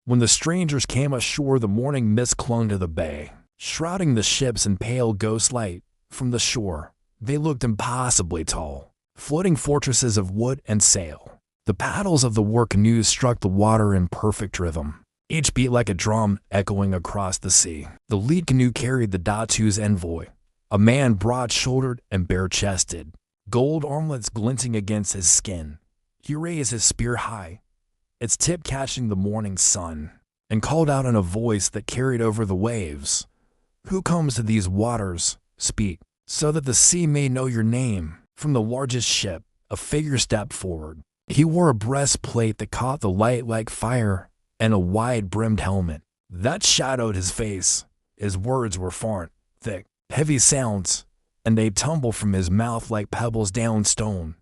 When the strangers came ashore, the morning mist clung to the bay, shrouding the ships in pale ghost light. From the shore, they looked impossibly tall, floating fortresses of wood and sail. The paddles of the war canoes struck the water in perfect rhythm, each beat like a drum echoing across the sea. The lead canoe carried the Datu's envoy, a man broad-shouldered and bare-chested, gold armlets glinting against his skin. He raised his spear high, its tip catching the morning sun, and called out in a voice that carried over the waves, "Who comes to these waters? Speak, so that the sea may know your name." From the largest ship, a figure stepped forward. He wore a breastplate that caught the light like fire and a wide-brimmed helmet that shadowed his face. His words were foreign, thick, heavy sounds, and they tumbled from his mouth like pebbles down stone.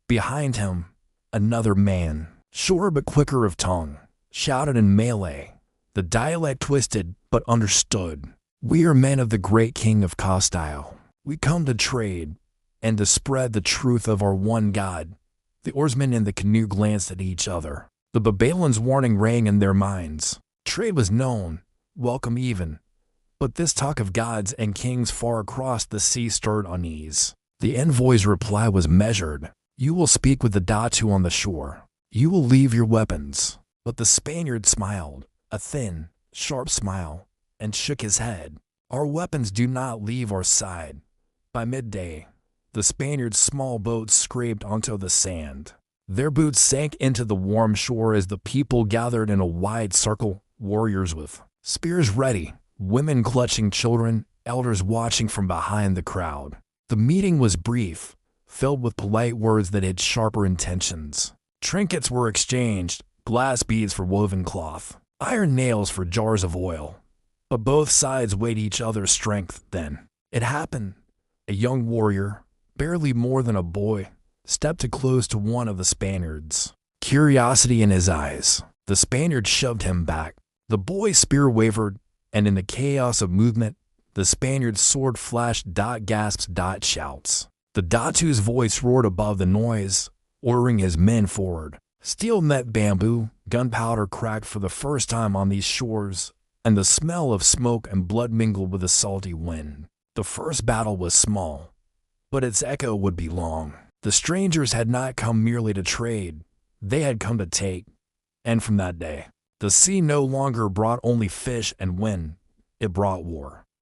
Behind him, another man, shorter but quicker of tongue, shouted in Malay, the dialect twisted but understood. "We are men of the great king of Castile. We come to trade and to spread the truth of our one God." The oarsmen in the canoe glanced at each other. The Babylon's warning rang in their minds. Trade was known, welcome even, but this talk of gods and kings far across the sea stirred unease. The envoy's reply was measured. "You will speak with the Datu on the shore. You will leave your weapons." But the Spaniard smiled, a thin, sharp smile, and shook his head. "Our weapons do not leave our side." By midday, the Spaniards' small boats scraped onto the sand. Their boots sank into the warm shore as the people gathered in a wide circle, warriors with spears ready, women clutching children, elders watching from behind the crowd. The meeting was brief, filled with polite words that had sharper intentions. Trinkets were exchanged, glass beads for woven cloth, iron nails for jars of oil. But both sides weighed each other's strength then. It happened. A young warrior, barely more than a boy, stepped close to one of the Spaniards, curiosity in his eyes. The Spaniard shoved him back. The boy's spear wavered, and in the chaos of movement, the Spaniard's sword flashed. Gasps, shouts. The Datu's voice roared above the noise, ordering his men forward. Steel met bamboo, gunpowder cracked for the first time on these shores, and the smell of smoke and blood mingled with the salty wind. The first battle was small, but its echo would be long. The strangers had not come merely to trade, they had come to take. And from that day, the sea no longer brought only fish and wind, it brought war.